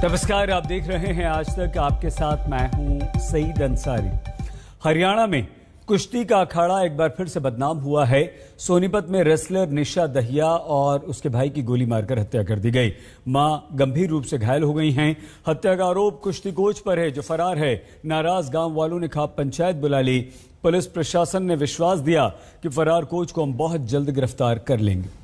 नमस्कार, आप देख रहे हैं आज तक। आपके साथ मैं हूं सईद अंसारी। हरियाणा में कुश्ती का अखाड़ा एक बार फिर से बदनाम हुआ है। सोनीपत में रेसलर निशा दहिया और उसके भाई की गोली मारकर हत्या कर दी गई। मां गंभीर रूप से घायल हो गई हैं। हत्या का आरोप कुश्ती कोच पर है जो फरार है। नाराज गांव वालों ने खाप पंचायत बुला ली। पुलिस प्रशासन ने विश्वास दिया कि फरार कोच को हम बहुत जल्द गिरफ्तार कर लेंगे।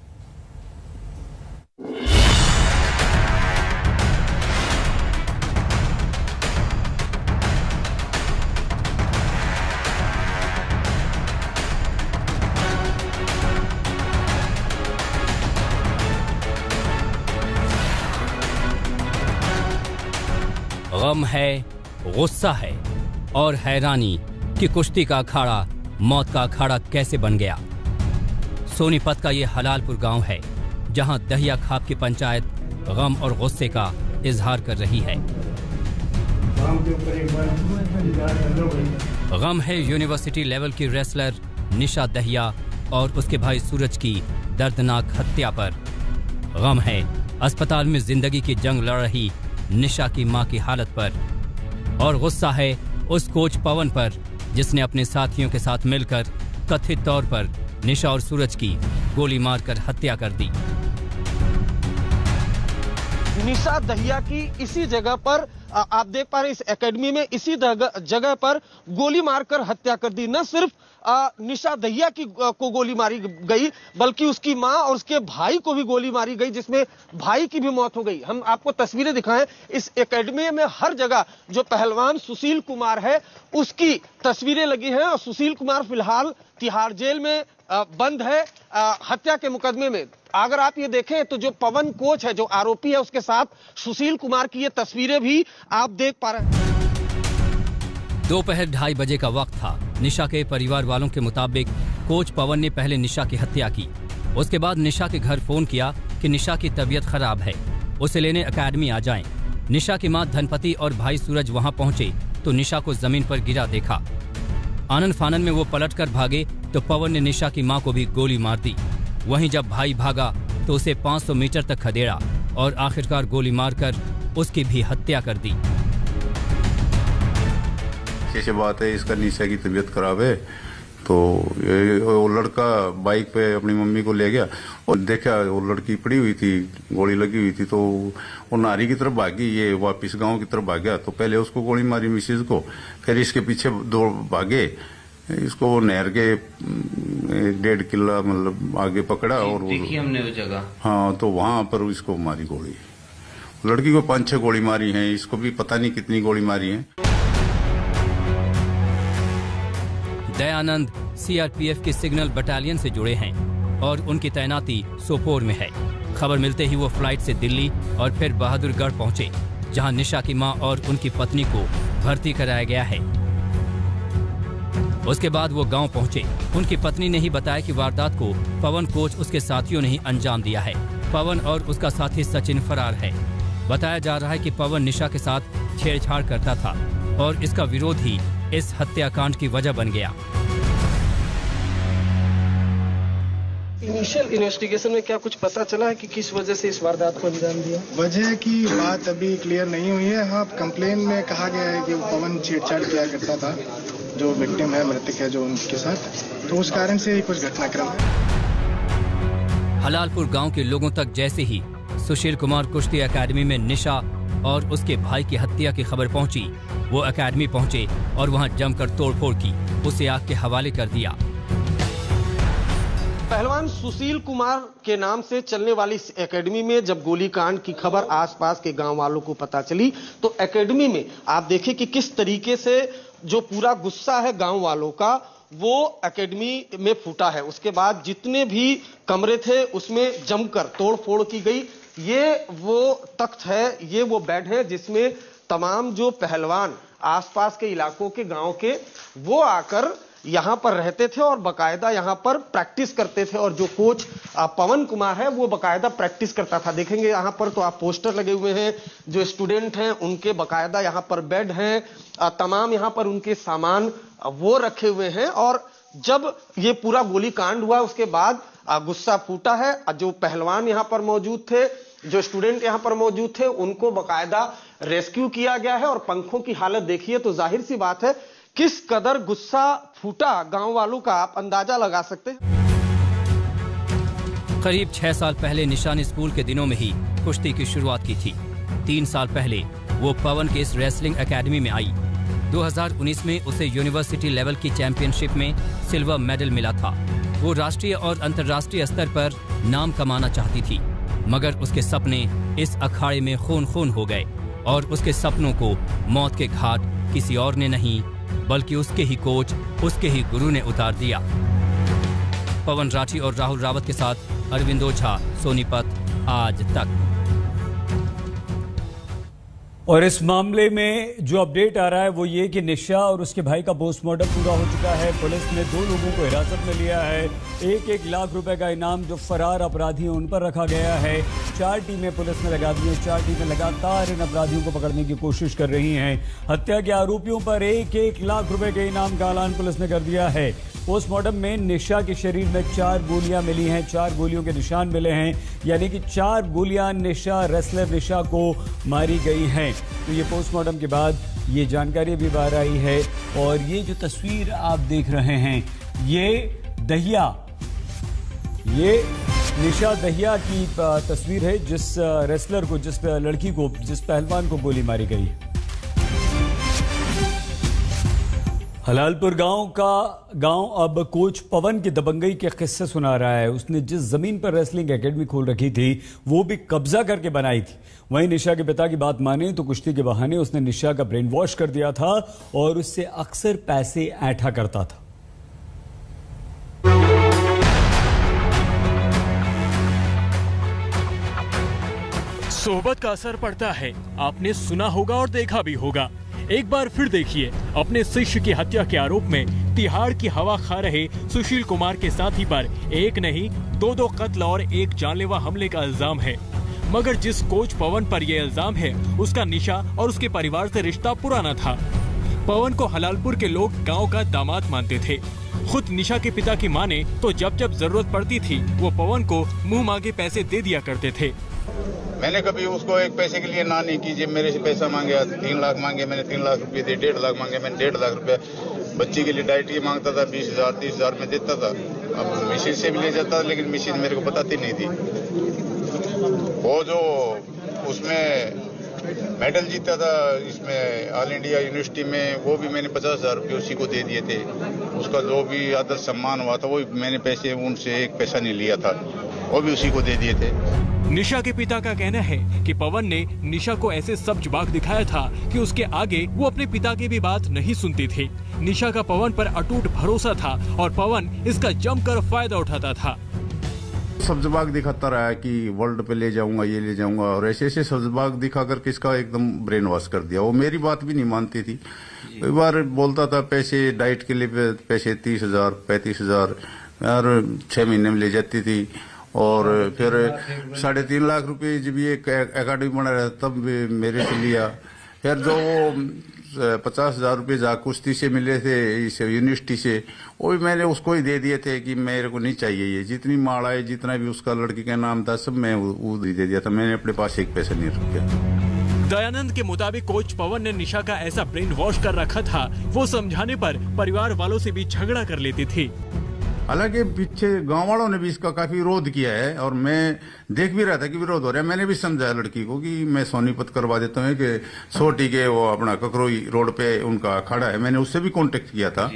गम है, गुस्सा है और हैरानी कि कुश्ती का अखाड़ा मौत का अखाड़ा कैसे बन गया। सोनीपत का ये हलालपुर गांव है जहां दहिया खाप की पंचायत गम और गुस्से का इजहार कर रही है। गम है यूनिवर्सिटी लेवल की रेसलर निशा दहिया और उसके भाई सूरज की दर्दनाक हत्या पर। गम है अस्पताल में जिंदगी की जंग लड़ रही निशा की मां की हालत पर। और गुस्सा है उस कोच पवन पर जिसने अपने साथियों के साथ मिलकर कथित तौर पर निशा और सूरज की गोली मारकर हत्या कर दी। निशा दहिया की इसी जगह पर आप देख पा रहे हैं, इस एकेडमी में इसी जगह पर गोली मारकर हत्या कर दी। न सिर्फ निशा दहिया को गोली मारी गई बल्कि उसकी मां और उसके भाई को भी गोली मारी गई, जिसमें भाई की भी मौत हो गई। हम आपको तस्वीरें दिखाएं, इस एकेडमी में हर जगह जो पहलवान सुशील कुमार है उसकी तस्वीरें लगी हैं और सुशील कुमार फिलहाल तिहाड़ जेल में बंद है हत्या के मुकदमे में। अगर आप ये देखें तो जो पवन कोच है, जो आरोपी है, उसके साथ सुशील कुमार की ये तस्वीरें भी आप देख पा रहे हैं। दोपहर 2:30 बजे का वक्त था। निशा के परिवार वालों के मुताबिक कोच पवन ने पहले निशा की हत्या की। उसके बाद निशा के घर फोन किया कि निशा की तबीयत खराब है, उसे लेने एकेडमी आ जाएं। निशा की मां धनपति और भाई सूरज वहां पहुंचे तो निशा को जमीन पर गिरा देखा। आनन फानन में वो पलट कर भागे तो पवन ने निशा की मां को भी गोली मार दी। वहीं जब भाई भागा तो उसे 500 मीटर तक खदेड़ा और आखिरकार गोली मारकर उसकी भी हत्या कर दी। कैसे बात है, इसका निशा की तबीयत खराब है तो वो लड़का बाइक पे अपनी मम्मी को ले गया और देखा वो लड़की पड़ी हुई थी, गोली लगी हुई थी, तो वो नारी की तरफ भागी, ये वापिस गांव की तरफ भागा। तो पहले उसको गोली मारी मिसेज को, फिर इसके पीछे दो भागे, इसको नहर के 1.5 किला मतलब आगे पकड़ा और देखी हमने वो जगह। हाँ, तो वहां पर इसको मारी गोली। लड़की को 5-6 गोली मारी है, इसको भी पता नहीं कितनी गोली मारी है। दयानंद सीआरपीएफ के सिग्नल बटालियन से जुड़े हैं और उनकी तैनाती सोपोर में है। खबर मिलते ही वो फ्लाइट से दिल्ली और फिर बहादुरगढ़ पहुंचे, जहां निशा की मां और उनकी पत्नी को भर्ती कराया गया है। उसके बाद वो गांव पहुंचे। उनकी पत्नी ने ही बताया कि वारदात को पवन कोच उसके साथियों ने ही अंजाम दिया है। पवन और उसका साथी सचिन फरार है। बताया जा रहा है कि पवन निशा के साथ छेड़छाड़ करता था और इसका विरोध ही इस हत्याकांड की वजह बन गया। इनिशियल इन्वेस्टिगेशन में क्या कुछ पता चला है कि किस वजह से इस वारदात को अंजाम दिया? वजह की बात अभी क्लियर नहीं हुई है। हाँ, कंप्लेन में कहा गया है कि पवन छेड़छाड़ किया करता था, जो विक्टिम है, मृतक है जो उनके साथ, तो उस कारण से ही कुछ घटनाक्रम है। हलालपुर गांव के लोगों तक जैसे ही सुशील कुमार कुश्ती एकेडमी में निशा और उसके भाई की हत्या की खबर पहुंची, वो एकेडमी पहुंचे और वहां जमकर तोड़फोड़ की, उसे आग के हवाले कर दिया। पहलवान सुशील कुमार के नाम से चलने वाली इस एकेडमी में जब गोलीकांड की खबर आसपास के गांव वालों को पता चली तो एकेडमी में आप देखें कि किस तरीके से जो पूरा गुस्सा है गांव वालों का वो एकेडमी में फूटा है। उसके बाद जितने भी कमरे थे उसमें जमकर तोड़फोड़ की गई। ये वो तख्त है, ये वो बेड है जिसमें तमाम जो पहलवान आसपास के इलाकों के गांव के वो आकर यहां पर रहते थे और बकायदा यहां पर प्रैक्टिस करते थे। और जो कोच पवन कुमार है वो बकायदा प्रैक्टिस करता था। देखेंगे यहां पर तो आप पोस्टर लगे हुए हैं, जो स्टूडेंट हैं उनके बकायदा यहां पर बेड हैं, तमाम यहां पर उनके सामान वो रखे हुए हैं। और जब ये पूरा गोली कांड हुआ उसके बाद गुस्सा फूटा है। जो पहलवान यहां पर मौजूद थे, जो स्टूडेंट यहां पर मौजूद थे, उनको बकायदा रेस्क्यू किया गया है और पंखों की हालत देखिए तो जाहिर सी बात है किस कदर गुस्सा फूटा गांव वालों का, आप अंदाजा लगा सकते हैं। करीब 6 साल पहले निशा ने स्कूल के दिनों में ही कुश्ती की शुरुआत की थी। 3 साल पहले वो पवन के इस रेसलिंग एकेडमी में आई। 2019 में उसे यूनिवर्सिटी लेवल की चैंपियनशिप में सिल्वर मेडल मिला था। वो राष्ट्रीय और अंतर्राष्ट्रीय स्तर पर नाम कमाना चाहती थी, मगर उसके सपने इस अखाड़े में खून हो गए और उसके सपनों को मौत के घाट किसी और ने नहीं बल्कि उसके ही कोच, उसके ही गुरु ने उतार दिया। पवन राठी और राहुल रावत के साथ अरविंद ओझा, सोनीपत, आज तक। और इस मामले में जो अपडेट आ रहा है वो ये कि निशा और उसके भाई का पोस्टमार्टम पूरा हो चुका है। पुलिस ने 2 लोगों को हिरासत में लिया है। 1-1 लाख रुपए का इनाम जो फरार अपराधी हैं उन पर रखा गया है। 4 टीमें पुलिस ने लगा दी हैं। 4 टीमें लगातार इन अपराधियों को पकड़ने की कोशिश कर रही हैं। हत्या के आरोपियों पर 1-1 लाख रुपए के इनाम का ऐलान पुलिस ने कर दिया है। पोस्टमार्टम में निशा के शरीर में 4 गोलियां मिली हैं, 4 गोलियों के निशान मिले हैं, यानी कि 4 गोलियां निशा, रेसलर निशा को मारी गई हैं। तो ये पोस्टमार्टम के बाद ये जानकारी भी बाहर आई है। और ये जो तस्वीर आप देख रहे हैं ये दहिया, ये निशा दहिया की तस्वीर है जिस रेसलर को, जिस लड़की को, जिस पहलवान को गोली मारी गई है। हलालपुर गांव अब कोच पवन की दबंगई के किस्से सुना रहा है। उसने जिस जमीन पर रेसलिंग एकेडमी खोल रखी थी वो भी कब्जा करके बनाई थी। वहीं निशा के पिता की बात माने तो कुश्ती के बहाने उसने निशा का ब्रेन वॉश कर दिया था और उससे अक्सर पैसे ऐंठा करता था। सोहबत का असर पड़ता है, आपने सुना होगा और देखा भी होगा। एक बार फिर देखिए, अपने शिष्य की हत्या के आरोप में तिहाड़ की हवा खा रहे सुशील कुमार के साथी पर 1 नहीं 2 कत्ल और 1 जानलेवा हमले का इल्जाम है। मगर जिस कोच पवन पर यह इल्जाम है उसका निशा और उसके परिवार से रिश्ता पुराना था। पवन को हलालपुर के लोग गांव का दामाद मानते थे। खुद निशा के पिता की माने तो जब जब जरूरत पड़ती थी वो पवन को मुंह मांगे पैसे दे दिया करते थे। मैंने कभी उसको एक पैसे के लिए ना नहीं कीजिए, मेरे से पैसा मांगे, 3 लाख मांगे, मैंने 3 लाख रुपए दिए, 1.5 लाख मांगे, मैंने 1.5 लाख रुपए। बच्ची के लिए डाइट की मांगता था, 20,000 30,000 में देता था। अब मिशिन से भी ले जाता, लेकिन मिशिन मेरे को बताती नहीं थी। वो जो उसमें मेडल जीता था इसमें ऑल इंडिया यूनिवर्सिटी में, वो भी मैंने 50,000 रुपये उसी को दे दिए थे। उसका जो भी आदर सम्मान हुआ था वो मैंने पैसे उनसे 1 पैसा नहीं लिया था, वो भी उसी को दे दिए थे। निशा के पिता का कहना है कि पवन ने निशा को ऐसे सब जवाब दिखाया था कि उसके आगे वो अपने पिता की भी बात नहीं सुनती थी। निशा का पवन पर अटूट भरोसा था और पवन इसका जमकर फायदा उठाता था। सब्जबाग दिखाता रहा कि वर्ल्ड पे ले जाऊंगा, ये ले जाऊंगा, और ऐसे ऐसे सब्जबाग दिखा कर किसका एकदम ब्रेन वॉश कर दिया। वो मेरी बात भी नहीं मानती थी। कई बार बोलता था पैसे डाइट के लिए पैसे 30,000 35,000 यार 6 महीने में ले जाती थी। और फिर 3.5 लाख रुपए जब ये एकेडमी बना रहा तब मेरे से लिया। फिर जो वो 50,000 रुपये जहाँ कुश्ती से मिले थे इस यूनिवर्सिटी से, वो भी मैंने उसको ही दे दिए थे कि मेरे को नहीं चाहिए ये। जितनी माड़ आई, जितना भी उसका लड़की का नाम था, सब मैं वो दे दिया था। मैंने अपने पास 1 पैसा नहीं रखा। दयानंद के मुताबिक कोच पवन ने निशा का ऐसा ब्रेन वॉश कर रखा था, वो समझाने पर परिवार वालों से भी झगड़ा कर लेती थी। हालांकि पीछे गांव वालों ने भी इसका काफी विरोध किया है और मैं देख भी रहा था कि विरोध हो रहा है। मैंने भी समझाया लड़की को कि मैं सोनीपत करवा देता हूँ कि सोटी के वो अपना ककरोई रोड पे उनका अखाड़ा है। मैंने उससे भी कांटेक्ट किया था,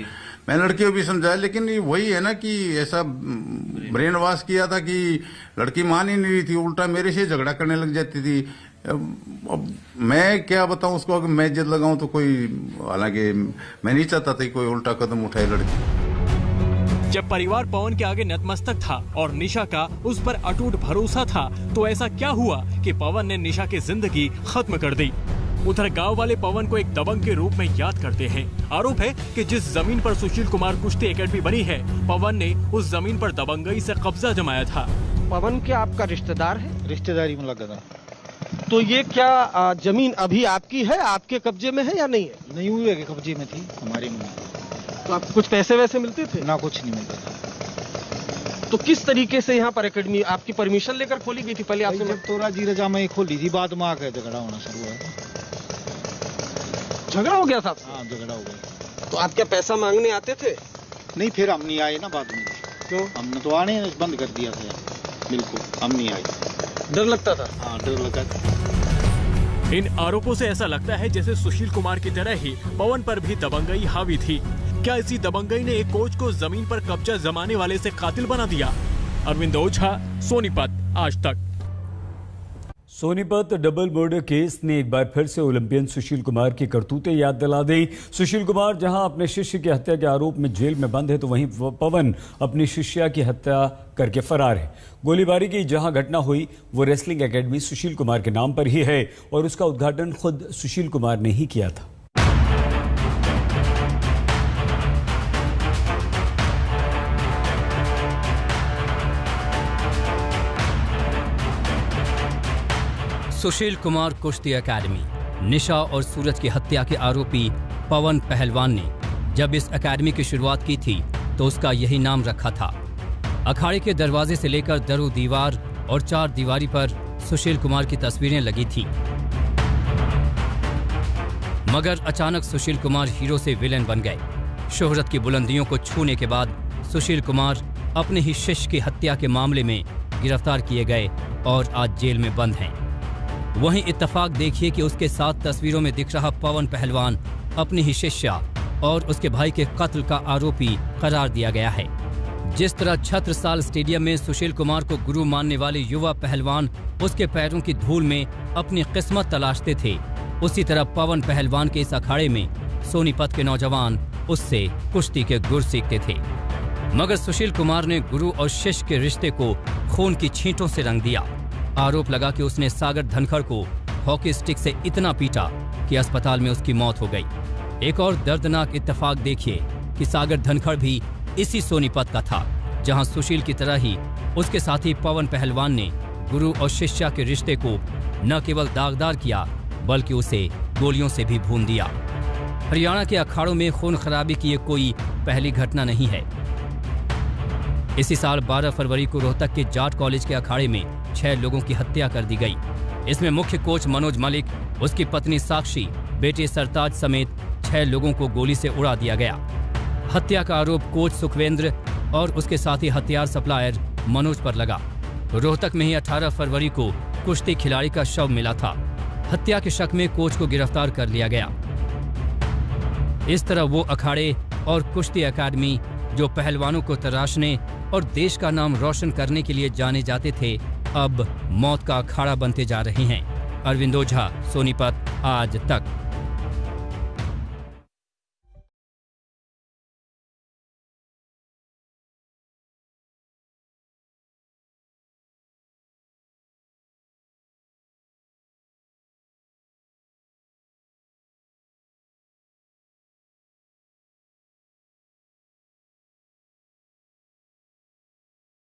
मैंने लड़की को भी समझाया। लेकिन वही है ना कि ऐसा ब्रेन वॉश किया था कि लड़की मान ही नहीं रही थी, उल्टा मेरे से झगड़ा करने लग जाती थी। अब मैं क्या बताऊं उसको, अगर मैं जिद लगाऊं तो कोई, हालांकि मैं नहीं चाहता था कोई उल्टा कदम उठाए लड़की। जब परिवार पवन के आगे नतमस्तक था और निशा का उस पर अटूट भरोसा था, तो ऐसा क्या हुआ कि पवन ने निशा की जिंदगी खत्म कर दी। उधर गांव वाले पवन को एक दबंग के रूप में याद करते हैं। आरोप है कि जिस जमीन पर सुशील कुमार कुश्ती एकेडमी बनी है, पवन ने उस जमीन पर दबंगई से कब्जा जमाया था। पवन क्या आपका रिश्तेदार है? रिश्तेदारी में लगा था। तो ये क्या जमीन अभी आपकी है, आपके कब्जे में है या नहीं है? नहीं हुई है कि कब्जे में थी हमारी में। तो आपको कुछ पैसे वैसे मिलते थे? ना, कुछ नहीं मिलता था। तो किस तरीके से यहाँ पर एकेडमी आपकी परमिशन लेकर खोली गई थी? पहले आपसे जब तो राजी रजा में खोली थी, बाद में आकर झगड़ा होना शुरू हुआ। झगड़ा हो गया साहब? हाँ झगड़ा हो गया। तो आप क्या पैसा मांगने आते थे? नहीं फिर हम नहीं आए ना बाद में। क्यों? हमने तो आने बंद कर दिया था, बिल्कुल हम नहीं आए। डर लगता था? हाँ डर लगा था। इन आरोपों से ऐसा लगता है जैसे सुशील कुमार की तरह ही पवन पर भी दबंगई हावी थी। क्या इसी दबंगई ने एक कोच को जमीन पर कब्जा जमाने वाले से कातिल बना दिया? अरविंद ओझा, सोनीपत, आज तक। सोनीपत डबल मर्डर केस ने एक बार फिर से ओलंपियन सुशील कुमार की करतूतें याद दिला दी। सुशील कुमार जहां अपने शिष्य की हत्या के आरोप में जेल में बंद है, तो वहीं पवन अपनी शिष्या की हत्या करके फरार है। गोलीबारी की जहां घटना हुई वो रेसलिंग एकेडमी सुशील कुमार के नाम पर ही है और उसका उद्घाटन खुद सुशील कुमार ने ही किया था। सुशील कुमार कुश्ती एकेडमी। निशा और सूरज की हत्या के आरोपी पवन पहलवान ने जब इस एकेडमी की शुरुआत की थी तो उसका यही नाम रखा था। अखाड़े के दरवाजे से लेकर दरो दीवार और चार दीवारी पर सुशील कुमार की तस्वीरें लगी थी। मगर अचानक सुशील कुमार हीरो से विलेन बन गए। शोहरत की बुलंदियों को छूने के बाद सुशील कुमार अपने ही शिष्य की हत्या के मामले में गिरफ्तार किए गए और आज जेल में बंद हैं। वहीं इत्तेफाक देखिए कि उसके साथ तस्वीरों में दिख रहा पवन पहलवान अपनी ही शिष्या और उसके भाई के कत्ल का आरोपी करार दिया गया है। जिस तरह छत्रसाल स्टेडियम में सुशील कुमार को गुरु मानने वाले युवा पहलवान उसके पैरों की धूल में अपनी किस्मत तलाशते थे, उसी तरह पवन पहलवान के इस अखाड़े में सोनीपत के नौजवान उससे कुश्ती के गुर सीखते थे। मगर सुशील कुमार ने गुरु और शिष्य के रिश्ते को खून की छींटों से रंग दिया। आरोप लगा कि उसने सागर धनखड़ को हॉकी स्टिक से इतना पीटा कि अस्पताल में उसकी मौत हो गई। एक और दर्दनाक इत्तेफाक देखिए कि सागर धनखड़ भी इसी सोनीपत का था, जहां सुशील की तरह ही उसके साथी पवन पहलवान ने गुरु और शिष्या के रिश्ते को न केवल दागदार किया बल्कि उसे गोलियों से भी भून दिया। हरियाणा के अखाड़ों में खून खराबी की ये कोई पहली घटना नहीं है। इसी साल 12 फरवरी को रोहतक के जाट कॉलेज के अखाड़े में 6 लोगों की हत्या कर दी गई। इसमें मुख्य कोच मनोज मलिक, उसकी पत्नी साक्षी, बेटे सरताज समेत 6 लोगों को गोली से उड़ा दिया गया। हत्या का आरोप कोच सुखवेंद्र और उसके साथी हथियार सप्लायर मनोज पर लगा। रोहतक में ही 18 फरवरी को कुश्ती खिलाड़ी का शव मिला था। हत्या के शक में कोच को गिरफ्तार कर लिया गया। इस तरह वो अखाड़े और कुश्ती एकेडमी जो पहलवानों को तराशने और देश का नाम रोशन करने के लिए जाने जाते थे, अब मौत का अखाड़ा बनते जा रहे हैं। अरविंद ओझा, सोनीपत, आज तक।